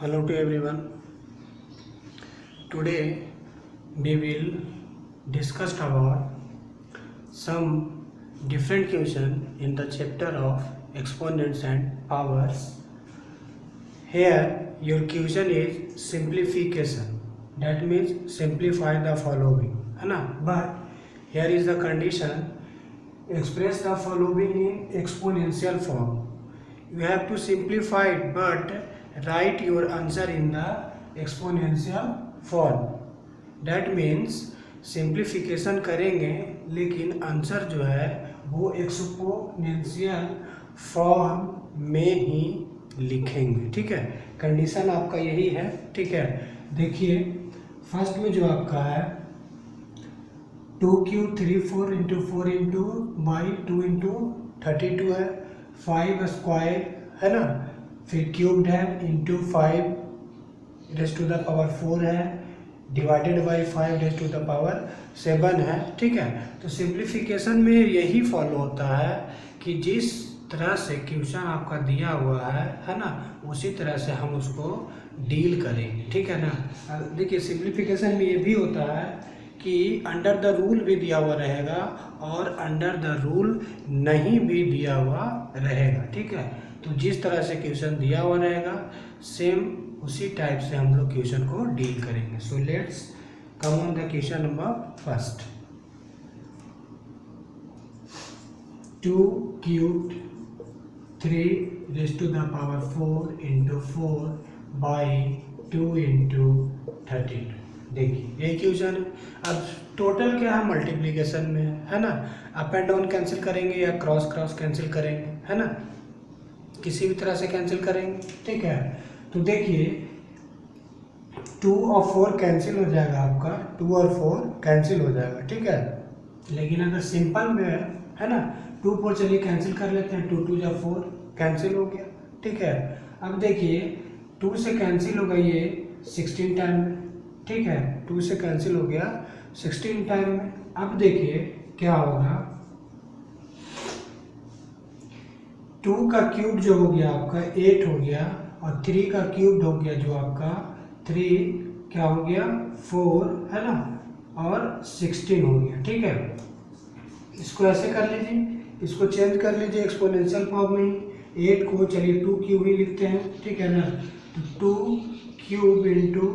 Hello to everyone. Today we will discuss about some different question in the chapter of exponents and powers. Here your question is simplification. That means simplify the following, है ना? But here is the condition: express the following in exponential form. You have to simplify it, but write your answer in the exponential form. That means simplification करेंगे लेकिन answer जो है वो exponential form में ही लिखेंगे। ठीक है, कंडीशन आपका यही है। ठीक है, देखिए फर्स्ट में जो आपका है 2 3 4 इंटू 4 इंटू बाई 2 इंटू 32 है, 5 स्क्वायर है ना, फिर क्यूब्ड है into 5 raise to the power 4 है, divided by 5 raise to the power 7 है। ठीक है, तो सिंप्लीफिकेशन में यही फॉलो होता है कि जिस तरह से क्वेश्चन आपका दिया हुआ है ना, उसी तरह से हम उसको डील करेंगे। ठीक है ना। देखिए सिंप्लीफिकेशन में ये भी होता है कि अंडर द रूल भी दिया हुआ रहेगा और अंडर द रूल नहीं भी दिया हुआ रहेगा। ठीक है, तो जिस तरह से क्वेश्चन दिया हुआ रहेगा सेम उसी टाइप से हम लोग क्वेश्चन को डील करेंगे। So let's come on the question number first. 2 cubed 3 raise to the power 4 into 4 by 2 into 32। देखिए ये क्वेश्चन है। अब टोटल क्या है, मल्टीप्लिकेशन में है ना। अप एंड डाउन कैंसिल करेंगे या क्रॉस क्रॉस कैंसिल करेंगे, है ना, किसी भी तरह से कैंसिल करेंगे। ठीक है, तो देखिए 2 और 4 कैंसिल हो जाएगा, आपका 2 और 4 कैंसिल हो जाएगा। ठीक है, लेकिन अगर सिंपल में है ना 2 4 चलिए कैंसिल कर लेते हैं, 2 2 या 4 कैंसिल हो गया। ठीक है, अब देखिए 2 से कैंसिल हो गई ये 16 टाइम में। ठीक है, 2 से कैंसिल हो गया 16 टाइम में। अब देखिए क्या होगा, 2 का क्यूब जो हो गया आपका 8 हो गया, और 3 का क्यूब हो गया जो आपका 3 क्या हो गया 4 है ना, और 16 हो गया। ठीक है, इसको ऐसे कर लीजिए, इसको चेंज कर लीजिए एक्सपोनेंशियल फॉर्म में ही। 8 को चलिए 2 क्यूब ही लिखते हैं। ठीक है ना, तो 2 cube into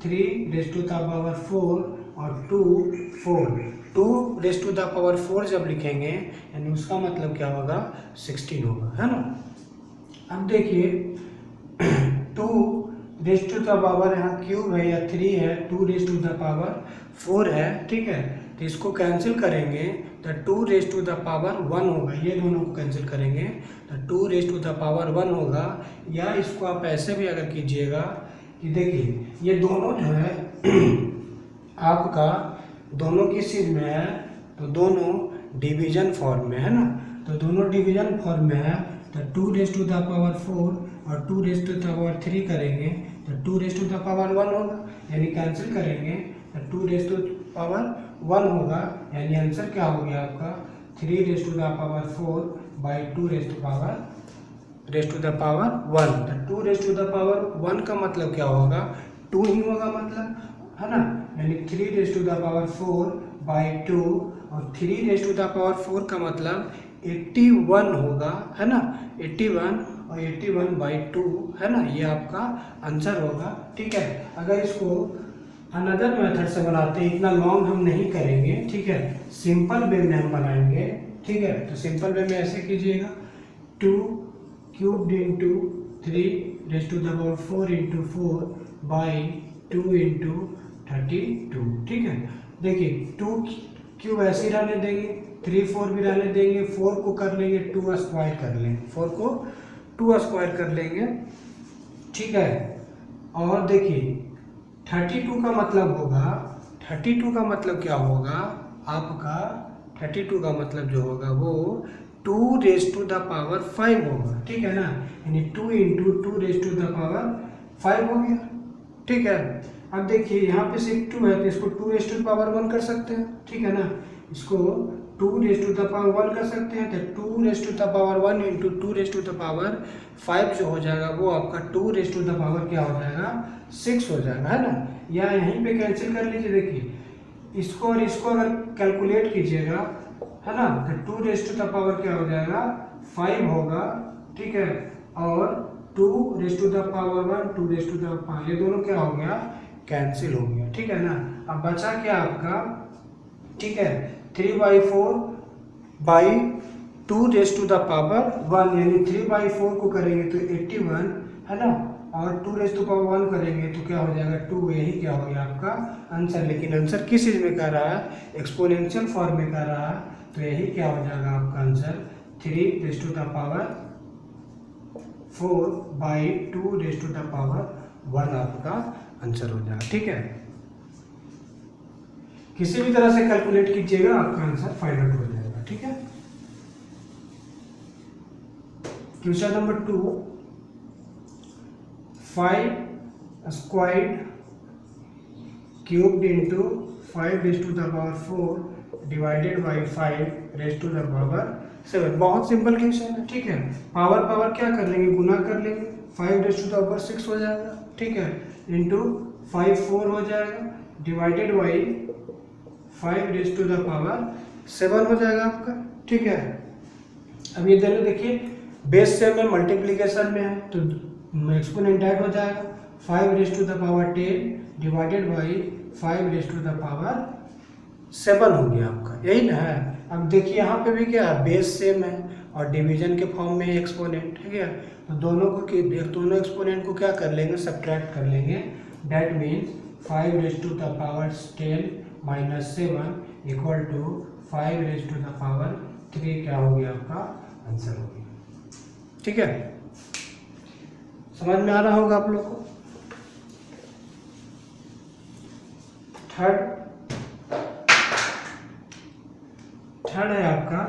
3 raise to the power 4 और 2 रेज़ टू द पावर 4 जब लिखेंगे यानी उसका मतलब क्या होगा 16 होगा, है ना। अब देखिए 2 रेज़ टू द पावर यहाँ क्यूब है या 3 है, 2 रेज़ टू द पावर 4 है। ठीक है, तो इसको कैंसिल करेंगे तो 2 रेज़ टू द पावर 1 होगा। ये दोनों को कैंसिल करेंगे तो 2 रेज़ टू द पावर 1 होगा। या इसको आप ऐसे भी अगर कीजिएगा कि देखिए ये दोनों जो है आपका दोनों किस चीज़ में है, तो दोनों डिवीजन फॉर्म में है ना। तो दोनों डिवीजन फॉर्म में है तो 2 रेज़ टू द पावर 4 और 2 रेज़ टू द पावर 3 करेंगे तो 2 रेज़ टू द पावर 1 होगा, यानी कैंसिल करेंगे तो 2 रेज़ टू पावर 1 होगा, यानी आंसर क्या हो गया आपका 3 raise to the power 4 by 2 raise to the power 1। तो 2 रेज़ टू द पावर 1 का मतलब क्या होगा 2 ही होगा, मतलब है ना, यानी 3 raise to the power 4 by 2, और 3 रेज़ टू द पावर 4 का मतलब 81 होगा, है ना, 81 और 81 बाई 2 है ना, ये आपका आंसर होगा। ठीक है, अगर इसको अनदर मेथड से बनाते हैं, इतना लॉन्ग हम नहीं करेंगे। ठीक है, सिंपल वे में हम बनाएंगे। ठीक है, तो सिंपल वे में ऐसे कीजिएगा 2 cubed into 3 raise to the power 4 into 4 by 2 into 32। ठीक है, देखिए 2 क्यूब ऐसे ही रहने देंगे, 3 4 भी रहने देंगे, 4 को कर लेंगे 2 स्क्वायर कर लेंगे, 4 को 2 स्क्वायर कर लेंगे। ठीक है, और देखिए 32 का मतलब होगा, 32 का मतलब क्या होगा आपका, 32 का मतलब जो होगा वो 2 रेज़ टू द पावर 5 होगा। ठीक है ना, यानी 2 into 2 raise to the power 5 हो गया। ठीक है, अब देखिए यहाँ पे सिर्फ 2 है तो इसको 2 रेज़ टू द पावर 1 कर सकते हैं। ठीक है ना, इसको 2 रेज टू द पावर 1 कर सकते हैं, तो 2 raise to the power 1 into 2 raise to the power 5 जो हो जाएगा वो आपका 2 रेज टू द पावर क्या हो जाएगा 6 हो जाएगा, है ना। या यहीं पे कैंसिल कर लीजिए, देखिए इसको और इसको अगर कैलकुलेट कीजिएगा, है ना, तो 2 रेज टू द पावर क्या हो जाएगा 5 होगा, ठीक है, और 2 raise to the power 1 2 raise to the power, ये दोनों क्या हो गया कैंसिल हो गया, ठीक है ना। अब बचा क्या आपका, ठीक है, 3/4 by 2 raise to the power 1, यानी 3/4 को करेंगे तो 81, है ना, और 2 रेज टू पावर 1 करेंगे तो क्या हो जाएगा 2, यही क्या हो गया आपका आंसर। लेकिन आंसर किस चीज़ में कर रहा है, एक्सपोनेंशियल फॉर्म में कर रहा है, तो यही क्या हो जाएगा आपका answer 3 raise to the power 4 by 2 raise to the power 1 आपका आंसर हो जाएगा, ठीक है। किसी भी तरह से कैलकुलेट कीजिएगा आपका आंसर फाइंड आउट हो जाएगा, ठीक है। Question number 2, 5 squared cubed into 5 raise to the power 4 divided by 5 raise to the power 7। बहुत सिंपल क्वेश्चन है, ठीक है। पावर पावर क्या कर लेंगे, गुना कर लेंगे, 5 रेज टू द पावर 6 हो जाएगा, ठीक है, इंटू 5 4 हो जाएगा, divided by 5 raise to the power 7 हो जाएगा आपका, ठीक है। अब ये दोनों देखिए बेस सेम में मल्टीप्लीकेशन में है तो एक्सपोनेंट ऐड हो जाएगा, 5 raise to the power 10 divided by 5 raise to the power 7 हो गया आपका, यही ना है। अब देखिए यहाँ पे भी क्या है, बेस सेम है और डिवीजन के फॉर्म में एक्सपोनेंट, ठीक है, तो दोनों एक्सपोनेंट को क्या कर लेंगे, सब्ट्रैक्ट कर लेंगे। That means 5 raise to the power 10 minus 7 equal to 5 raise to the power 3 क्या हो गया आपका आंसर हो गया, ठीक है। समझ में आ रहा होगा आप लोग को। थर्ड है आपका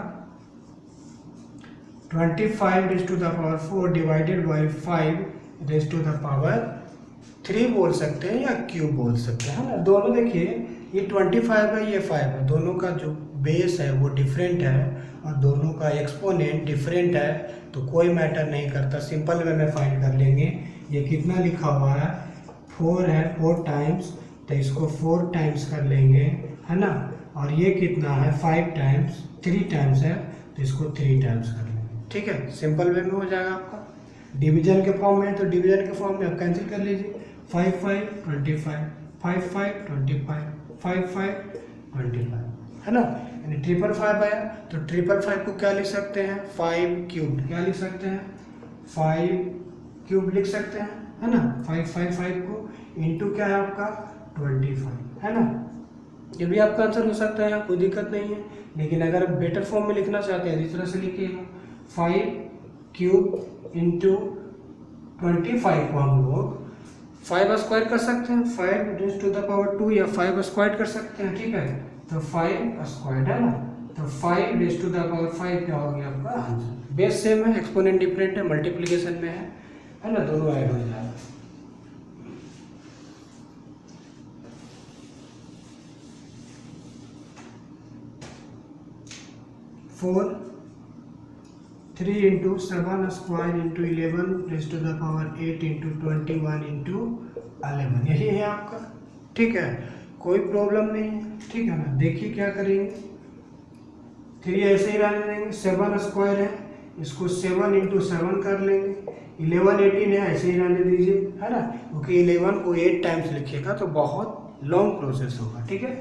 25 raise to the power 4 divided by 5 raise to the power 3 बोल सकते हैं या क्यूब बोल सकते हैं, है ना। दोनों देखिए ये 25 है, ये 5 है, दोनों का जो बेस है वो डिफरेंट है और दोनों का एक्सपोनेंट डिफरेंट है, तो कोई मैटर नहीं करता, सिंपल वे में फाइंड कर लेंगे। ये कितना लिखा हुआ है 4 है, 4 टाइम्स, तो इसको 4 टाइम्स कर लेंगे, है ना, और ये कितना है 5 टाइम्स, 3 टाइम्स है, तो इसको 3 टाइम्स कर लेंगे, ठीक है। सिंपल वे में हो जाएगा आपका। डिवीजन के फॉर्म में तो डिवीजन के फॉर्म में आप कैंसिल कर लीजिए, 5 5 25 5 5 25 5 5 25, है ना, यानी 555 आया, तो 555 को क्या लिख सकते हैं 5 क्यूब, क्या लिख सकते हैं 5 क्यूब लिख सकते हैं, है ना। 555 को इंटू क्या है आपका 25, है ना। ये भी आपका आंसर हो सकता है, कोई दिक्कत नहीं है, लेकिन अगर आप बेटर फॉर्म में लिखना चाहते हैं इस तरह से लिखिएगा 5 क्यूब इंटू 25 को हम लोग 5 स्क्वायर कर सकते हैं, 5 रेज टू द पावर 2 या 5 स्क्वायर कर सकते हैं, ठीक है, तो 5 स्क्वायर, है ना, तो 5 रेज टू द पावर 5 क्या हो गया आपका आंसर। बेस सेम है, एक्सपोनेंट डिफरेंट है, मल्टीप्लिकेशन में है ना, दोनों ऐड हो जाएगा। 4 3 into 7 square into 11 raised to the power 8 into 21 into 11, यही है आपका, ठीक है, कोई प्रॉब्लम नहीं है, ठीक है ना। देखिए क्या करेंगे, 3 ऐसे ही रहने देंगे, 7 स्क्वायर है, इसको 7 इंटू 7 कर लेंगे, 11 18 है, ऐसे ही रहने दीजिए, है ना, क्योंकि 11 को 8 टाइम्स लिखिएगा तो बहुत लॉन्ग प्रोसेस होगा, ठीक है,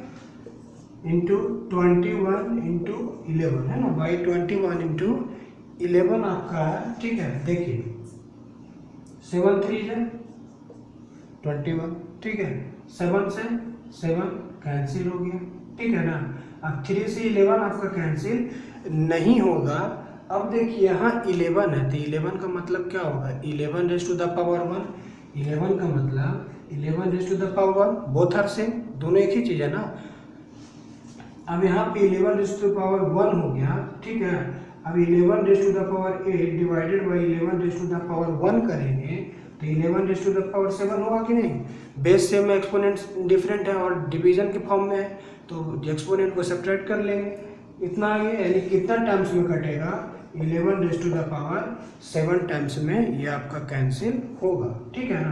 इंटू 21 इंटू 11, है ना, बाई 21 इंटू 11 आपका है, ठीक है। देखिए 7 3 है 21, ठीक है, 7 से 7 कैंसिल हो गया, ठीक है ना। अब 3 से 11 आपका कैंसिल नहीं होगा। अब देखिए यहाँ 11 है, तो 11 का मतलब क्या होगा 11 रेज टू द पावर 1, 11 का मतलब 11 raise to the power 1, both are same, दोनों एक ही चीज़ है ना। अब यहाँ पे 11 रेज टू द पावर 1 हो गया, ठीक है। अब 11 raise to the power 8 divided by 11 raise to the power 1 करेंगे तो 11 रेज टू द पावर 7 होगा कि नहीं। बेस सेम में एक्सपोनेंट डिफरेंट है और डिवीजन के फॉर्म में है, तो एक्सपोनेंट को सब्ट्रैक्ट कर लेंगे, इतना आ गया, यानी कितना टाइम्स में कटेगा, 11 raise to the power 7 times में ये आपका कैंसिल होगा, ठीक है ना।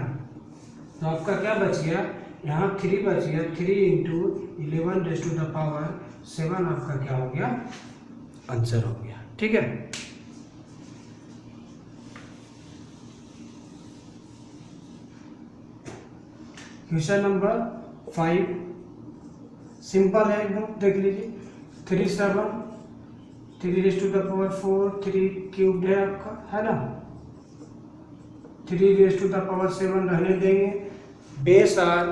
तो आपका क्या बच गया, यहाँ 3 बच गया, 3 into 11 raise to the power 7 आपका क्या हो गया, आंसर हो गया, ठीक है। क्वेश्चन नंबर 5 सिंपल है एकदम, देख लीजिए। 3 7 3 raise to the power 4 3 cubed है आपका, है ना। 3 रेज टू द पावर 7 रहने देंगे। Base are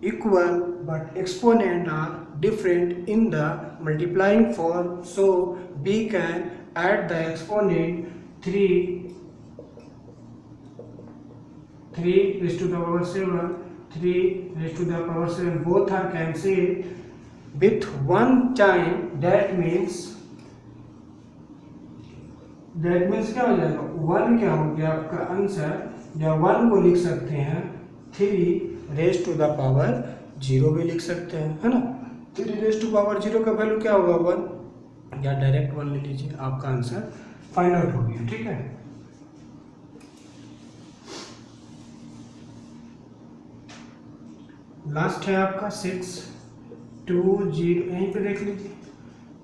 equal but exponent are different in the multiplying form, so we can add the exponent 3 raise to the power 7 3 raised to the power 7 both are cancelled with one time, that means क्या हो जाएगा, 1 क्या हो गया आपका answer, या 1 को लिख सकते हैं 3 रेज टू द पावर 0 भी लिख सकते हैं, है ना। 3 रेज टू पावर 0 का वैल्यू क्या होगा 1, या डायरेक्ट 1 ले लीजिए, आपका आंसर फाइंड आउट हो गया, ठीक है। लास्ट है आपका 6 2 0, यहीं पे देख लीजिए।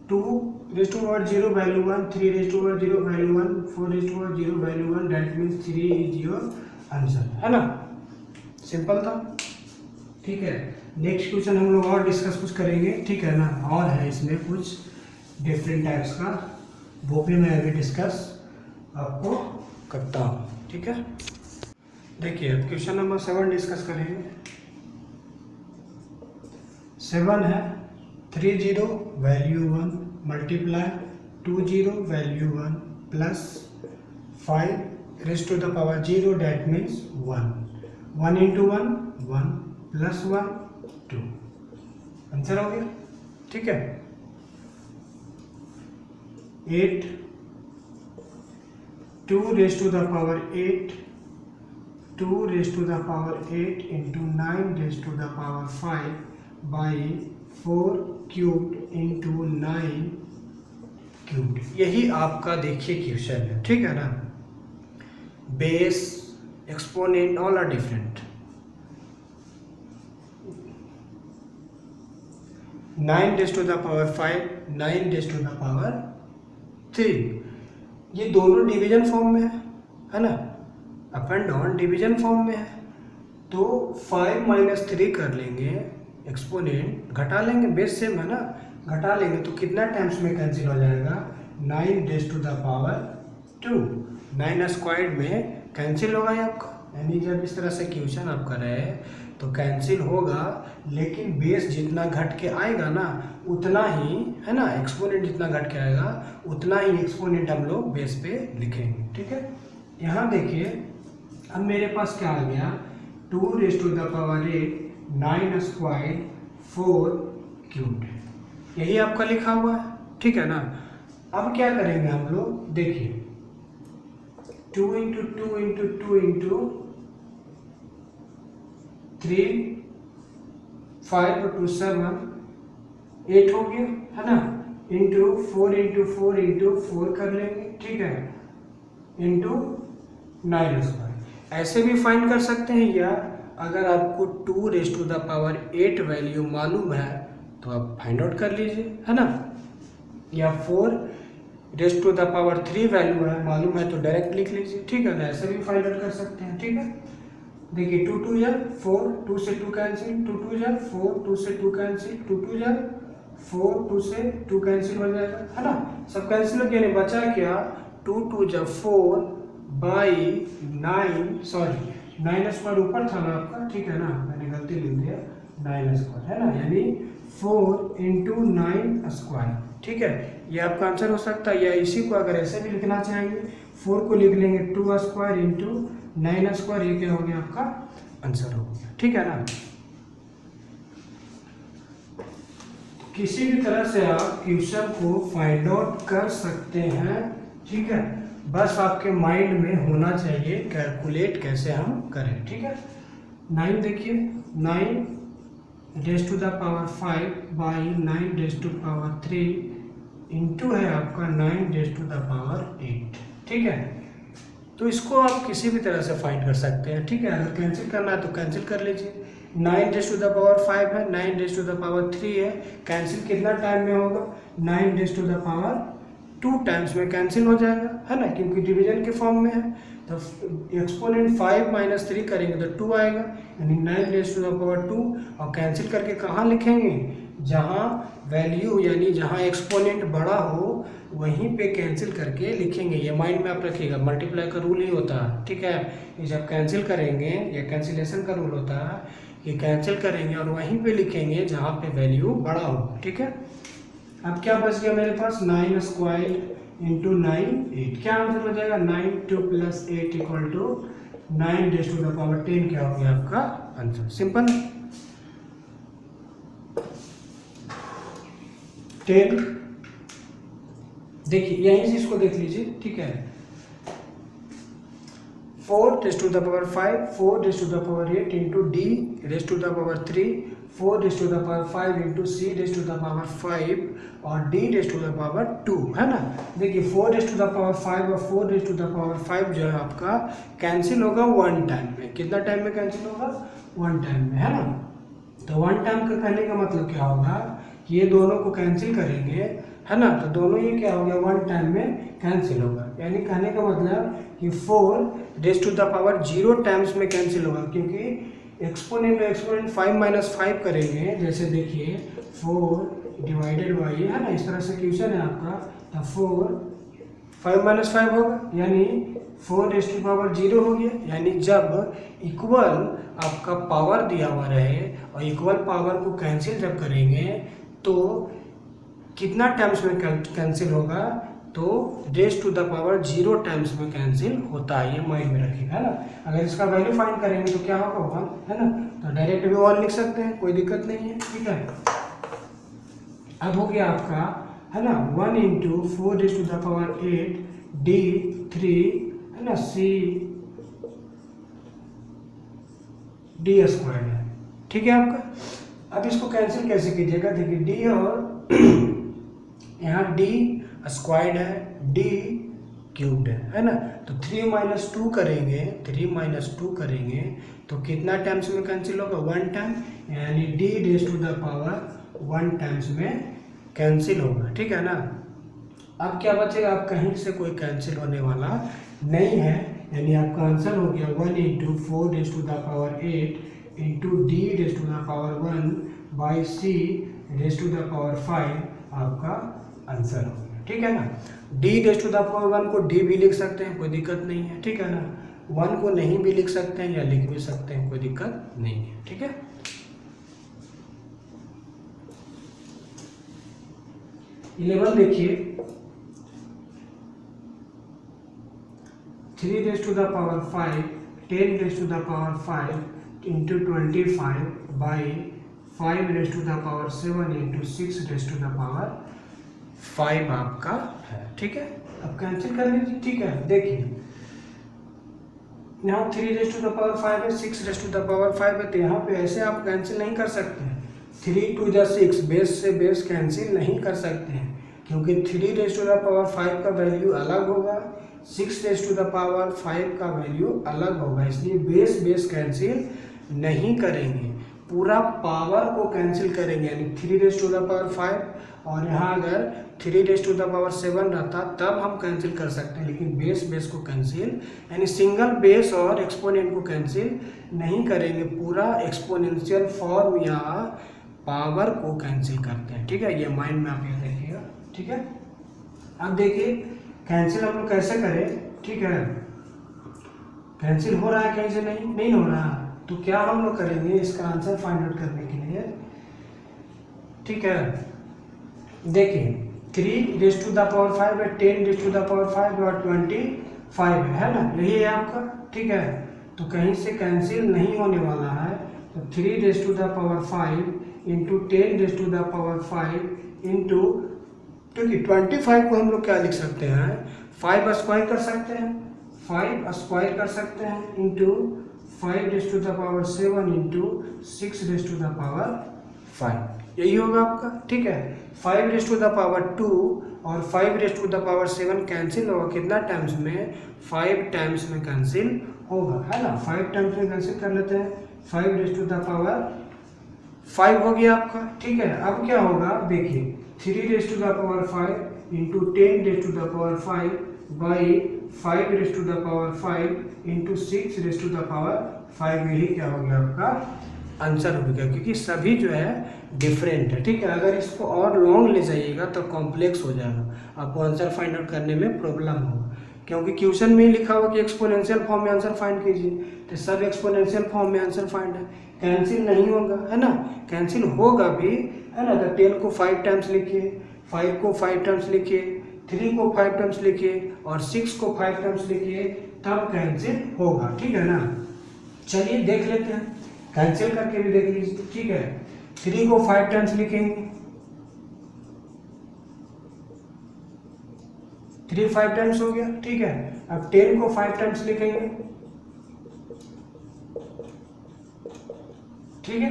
2 raise to power 0 value 1, 3 raise to power 0 value 1, 4 raise to power 0 value 1, that means 3 is your answer, है ना। सिंपल था, ठीक है। नेक्स्ट क्वेश्चन हम लोग और डिस्कस कुछ करेंगे, ठीक है ना। और है इसमें कुछ डिफरेंट टाइप्स का, वो भी मैं अभी डिस्कस आपको करता हूँ, ठीक है। देखिए अब क्वेश्चन नंबर 7 डिस्कस करेंगे। 7 है 3 0 value 1 multiply 2 0 value 1 plus 5 raise to the power 0, that means 1 into 1 1 plus 1 2, answer हो गया, ठीक है। 8 2 raise to the power 8 2 raise to the power 8 into 9 raise to the power 5 by 4 cubed into 9 cubed. यही आपका देखिए question है, ठीक है ना। Base exponent all are different. 9 raise to the power 5 9 raise to the power 3, ये दोनों division form में है ना, up and down division form में है। तो 5 माइनस 3 कर लेंगे, एक्सपोनेंट घटा लेंगे, बेस सेम है ना, घटा लेंगे तो कितना टाइम्स में कैंसिल हो जाएगा, 9 raise to the power 2, 9 squared में कैंसिल होगा ये आपका। यानी जब इस तरह से क्वेश्चन आप कर रहे हैं तो कैंसिल होगा, लेकिन बेस जितना घट के आएगा ना उतना ही, है ना, एक्सपोनेंट जितना घट के आएगा उतना ही एक्सपोनेंट हम लोग बेस पे लिखेंगे, ठीक है। यहाँ देखिए अब मेरे पास क्या आ गया, 2 raise to the power 8 9 square 4 cubed, यही आपका लिखा हुआ है, ठीक है ना। अब क्या करेंगे हम लोग, देखिए 2 इंटू 2 इंटू 2 इंटू 3 5 और 2 7 8 हो गया, है ना, इंटू 4 इंटू 4 इंटू 4 कर लेंगे, ठीक है, इंटू 9 स्क्वायर। ऐसे भी फाइंड कर सकते हैं, या अगर आपको 2 raise to the power 8 value मालूम है तो आप फाइंड आउट कर लीजिए, है ना। या 4 raise to the power 3 value है मालूम है तो डायरेक्ट लिख लीजिए, ठीक है ना। ऐसे भी फाइंड आउट कर सकते हैं, ठीक है। देखिए 2 2 या 4, 2 से 2 कैंसिल, 2 2 या 4, 2 से 2 कैंसिल, 2 2 या 4, 2 से 2 कैंसिल हो जाएगा, है ना। सब कैंसिल हो गया, बचा क्या, 2 2 या 4 बाई 9, सॉरी 9 स्क्वायर ऊपर था ना आपका, ठीक है ना, मैंने गलती लिख दिया, 9 स्क्वायर, है ना, यानी 4 इंटू 9 स्क्वायर, ठीक है। ये आपका आंसर हो सकता है, या इसी को अगर ऐसे भी लिखना चाहेंगे 4 को लिख लेंगे 2 स्क्वायर इंटू 9 स्क्वायर, ये क्या हो गया आपका आंसर हो गया, ठीक है ना। किसी भी तरह से आप क्वेश्चन को फाइंड आउट कर सकते हैं, ठीक है। बस आपके माइंड में होना चाहिए कैलकुलेट कैसे हम करें, ठीक है। 9 देखिए, 9 raise to the power 5 by 9 raise to power 3 into है आपका 9 रेज़ टू द पावर 8। ठीक है, तो इसको आप किसी भी तरह से फाइंड कर सकते हैं। ठीक है, अगर कैंसिल करना है तो कैंसिल कर लीजिए। 9 रेज़ टू द पावर 5 है, 9 रेज़ टू द पावर 3 है, कैंसिल कितना टाइम में होगा? 9 raise to the power 2 times में कैंसिल हो जाएगा, है ना, क्योंकि डिवीजन के फॉर्म में है। तो एक्सपोनेंट 5 माइनस 3 करेंगे तो 2 आएगा, यानी 9 रेज़ टू द पावर 2। और कैंसिल करके कहाँ लिखेंगे? जहाँ वैल्यू यानी जहाँ एक्सपोनेंट बड़ा हो वहीं पे कैंसिल करके लिखेंगे। ये माइंड में आप रखिएगा, मल्टीप्लाई का रूल ही होता है। ठीक है, ये जब कैंसिल करेंगे या कैंसिलेशन का रूल होता है कि कैंसिल करेंगे और वहीं पे लिखेंगे जहाँ पे वैल्यू बड़ा हो। ठीक है, अब क्या बच गया मेरे पास? 9 स्क्वायर इंटू 9 8। क्या आंसर हो जाएगा? 9 2 + 8 equal to 9 raise to the power 10। क्या हो गया आपका आंसर? सिंपल 10। देखिए यहीं से इसको देख लीजिए। ठीक है, 4 raise to the power 5, 4 raise to the power 8 into d raise to the power 3, 4 raise to the power 5 into c raise to the power 5 और d raise to the power 2, है ना। देखिए 4 रेज़ टू द पावर 5 और 4 raise to the power 5 जो है आपका cancel होगा 1 time में। कितना टाइम में कैंसिल होगा? 1 टाइम में, है ना। तो 1 टाइम का कहने का मतलब क्या होगा? ये दोनों को कैंसिल करेंगे, है ना, तो दोनों ये क्या हो गया? 1 टाइम में कैंसिल होगा। यानी कहने का मतलब कि 4 raise to the power 0 times में कैंसिल होगा, क्योंकि एक्सपोनेंट में एक्सपोनेंट 5 माइनस 5 करेंगे। जैसे देखिए 4 डिवाइडेड बाई, है ना, इस तरह से क्वेश्चन है आपका, तो 4 5 माइनस 5 होगा, यानी 4 रेज़ टू पावर 0 हो गया। यानी जब इक्वल आपका पावर दिया हुआ रहे और इक्वल पावर को कैंसिल जब करेंगे तो कितना टाइम्स में कैंसिल होगा? तो raise to the power 0 times में कैंसिल होता है। ये माइंड में रखिएगा, है ना। अगर इसका वैल्यू फाइंड करेंगे तो क्या होगा? 1, है ना, तो डायरेक्ट भी 1 लिख सकते हैं, कोई दिक्कत नहीं है। ठीक है, अब हो गया आपका, है ना, 1 into 4 raise to the power 8 d 3, है ना, c d स्क्वायर है। ठीक है आपका। अब इसको कैंसिल कैसे कीजिएगा? देखिए d और यहाँ d स्क्वायर्ड है, d क्यूब्ड है ना, तो 3 माइनस 2 करेंगे, 3 माइनस 2 करेंगे तो कितना टाइम्स में कैंसिल होगा? 1 टाइम, यानी d raise to the power 1 times में कैंसिल होगा। ठीक है ना। अब क्या बचेगा? अब कहीं से कोई कैंसिल होने वाला नहीं है, यानी आपका आंसर हो गया 1 into 4 raise to the power 8 into d raise to the power 1 by c raise to the power 5 आपका आंसर हो गया। ठीक है ना। d raise to the power 1 को d भी लिख सकते हैं, कोई दिक्कत नहीं है। ठीक है ना, 1 को नहीं भी लिख सकते हैं या लिख भी सकते हैं, कोई दिक्कत नहीं है। ठीक है, 11 देखिए, 3 raise to the power 5 10 raise to the power 5 into 25 by 5 raise to the power 7 into 6 raise to the power 5 आपका है। ठीक है, अब कैंसिल कर लीजिए। ठीक है, देखिए यहाँ 3 रेज़ टू द पावर 5 है, 6 रेज़ टू द पावर 5 है, तो यहाँ पे ऐसे आप कैंसिल नहीं कर सकते हैं। 3 टू द 6 बेस से बेस कैंसिल नहीं कर सकते हैं, क्योंकि 3 रेज़ टू द पावर 5 का वैल्यू अलग होगा, 6 रेज़ टू द पावर 5 का वैल्यू अलग होगा, इसलिए बेस बेस कैंसिल नहीं करेंगे, पूरा पावर को कैंसिल करेंगे। यानी 3 रेज़ टू द पावर 5 और यहाँ अगर 3 रेज़ टू द पावर 7 रहता तब हम कैंसिल कर सकते हैं, लेकिन बेस बेस को कैंसिल यानी सिंगल बेस और एक्सपोनेंट को कैंसिल नहीं करेंगे, पूरा एक्सपोनेंशियल फॉर्म या पावर को कैंसिल करते हैं। ठीक है, ये माइंड में आप ये देखिएगा। ठीक है, अब देखिए कैंसिल हम लोग कैसे करें। ठीक है, कैंसिल हो रहा है कहीं से? नहीं हो रहा, तो क्या हम लोग करेंगे इसका आंसर फाइंड आउट करने के लिए। ठीक है, देखिए 3 रेज़ टू द पावर 5 है, 10 रेज़ टू द पावर 5 और 25 है ना, यही है आपका। ठीक है, तो कहीं से कैंसिल नहीं होने वाला है, तो 3 raise to the power 5 into 10 raise to the power 5 into, क्योंकि 25 को हम लोग क्या लिख सकते हैं? 5 स्क्वायर कर सकते हैं, 5 स्क्वायर कर सकते हैं into 5 raise to the power 7 into 6 raise to the power 5, यही होगा आपका। ठीक है, 5 रेज़ टू द पावर 2 और 5⁻⁷ कैंसिल होगा कितना टाइम्स में, 5 टाइम्स में कैंसिल होगा, है ना। 5 टाइम्स में कैंसिल कर लेते हैं, 5⁻5 हो गया आपका, ठीक है। अब क्या होगा देखिए, 3⁻5 इंटू 10⁻5 बाई 5⁻5 इंटू 6⁻5, यही क्या हो गया आपका आंसर हो गया, क्योंकि सभी जो है डिफरेंट है, ठीक है। अगर इसको और लॉन्ग ले जाइएगा तो कॉम्प्लेक्स हो जाएगा, आपको आंसर फाइंड आउट करने में प्रॉब्लम होगा, क्योंकि क्वेश्चन में ही लिखा हुआ कि एक्सपोनेंशियल फॉर्म में आंसर फाइंड कीजिए, तो सब एक्सपोनेंशियल फॉर्म में आंसर फाइंड है, कैंसिल नहीं होगा, है ना। कैंसिल होगा भी, है ना, तो 10 को 5 टाइम्स लिखिए, 5 को 5 टाइम्स लिखिए, 3 को 5 टाइम्स लिखिए और 6 को 5 टाइम्स लिखिए, तब कैंसिल होगा, ठीक है ना। चलिए देख लेते हैं, कैंसिल करके भी देख लीजिए, ठीक है। 3 को 5 टाइम्स लिखेंगे, 3 5 टाइम्स हो गया, ठीक है। अब 10 को 5 टाइम्स लिखेंगे, ठीक है,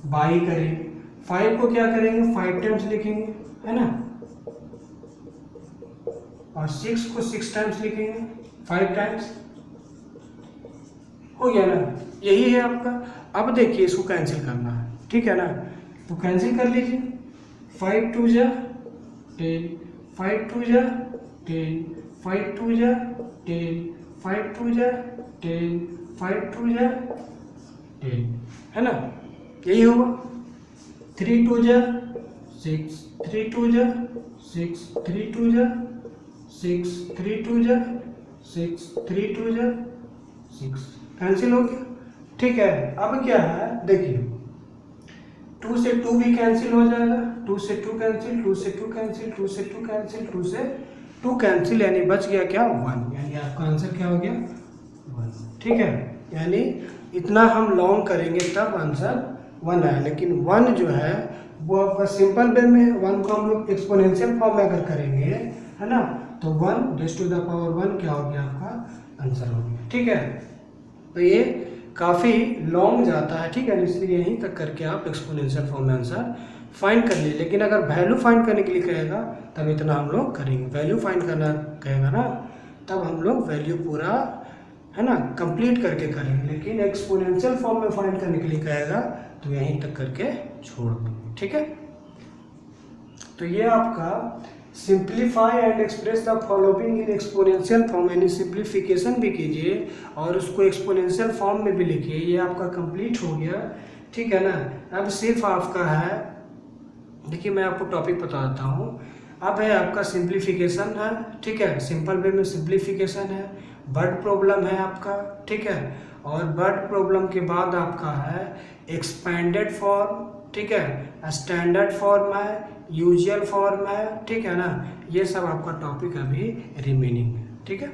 बाई करेंगे। 5 को क्या करेंगे, 5 टाइम्स लिखेंगे, है ना, और 6 को 6 टाइम्स लिखेंगे, 5 टाइम्स, हो गया ना, यही है आपका। अब देखिए इसको कैंसिल करना है, ठीक है ना, तो कैंसिल कर लीजिए, 5 2 जा 10, 5 2 जा 10, 5 2 जा 10, 5 2 जा 10, 5 2 जा 10, है ना, यही होगा। 3 2 जा 6, 3 2 जा 6, 3 2 जा 6, 3 2 जा 6, 3 2 जा 6, कैंसिल हो गया, ठीक है। अब क्या है देखिए, 2 से 2 भी कैंसिल हो जाएगा, 2 से 2 कैंसिल, 2 से 2 कैंसिल, 2 से 2 कैंसिल, 2 से 2 कैंसिल, यानी बच गया क्या 1, यानी आपका आंसर क्या हो गया 1, ठीक है। यानी इतना हम लॉन्ग करेंगे तब आंसर 1 आए, लेकिन 1 जो है वो आपका सिंपल वे में, 1 को हम लोग एक्सपोनेंशियल फॉर्म में अगर करेंगे, है ना, तो 1⁻1 क्या हो गया आपका आंसर हो गया, ठीक है। तो ये काफ़ी लॉन्ग जाता है, ठीक है, इसलिए यहीं तक करके आप एक्सपोनेंशियल फॉर्म में आंसर फाइंड कर लीजिए। लेकिन अगर वैल्यू फाइंड करने के लिए कहेगा तब इतना हम लोग करेंगे, वैल्यू फाइंड करना कहेगा ना, तब हम लोग वैल्यू पूरा, है ना, कंप्लीट करके करेंगे। लेकिन एक्सपोनेंशियल फॉर्म में फाइंड करने के लिए कहेगा तो यहीं तक करके छोड़ देंगे, ठीक है। तो ये आपका simplify and express the following in exponential form, यानी सिंप्लीफिकेशन भी कीजिए और उसको एक्सपोनेंशियल फॉर्म में भी लिखिए, ये आपका कंप्लीट हो गया, ठीक है ना। अब सिर्फ आपका है, देखिए मैं आपको टॉपिक बताता हूँ, अब है आपका सिंप्लीफिकेशन है, ठीक है, सिंपल वे में सिंप्लीफिकेशन है, वर्ड प्रॉब्लम है आपका, ठीक है, और वर्ड प्रॉब्लम के बाद आपका है एक्सपेंडेड फॉर्म, ठीक है, स्टैंडर्ड फॉर्म है, यूजुअल फॉर्म है, ठीक है ना, ये सब आपका टॉपिक अभी रिमेनिंग है, ठीक है।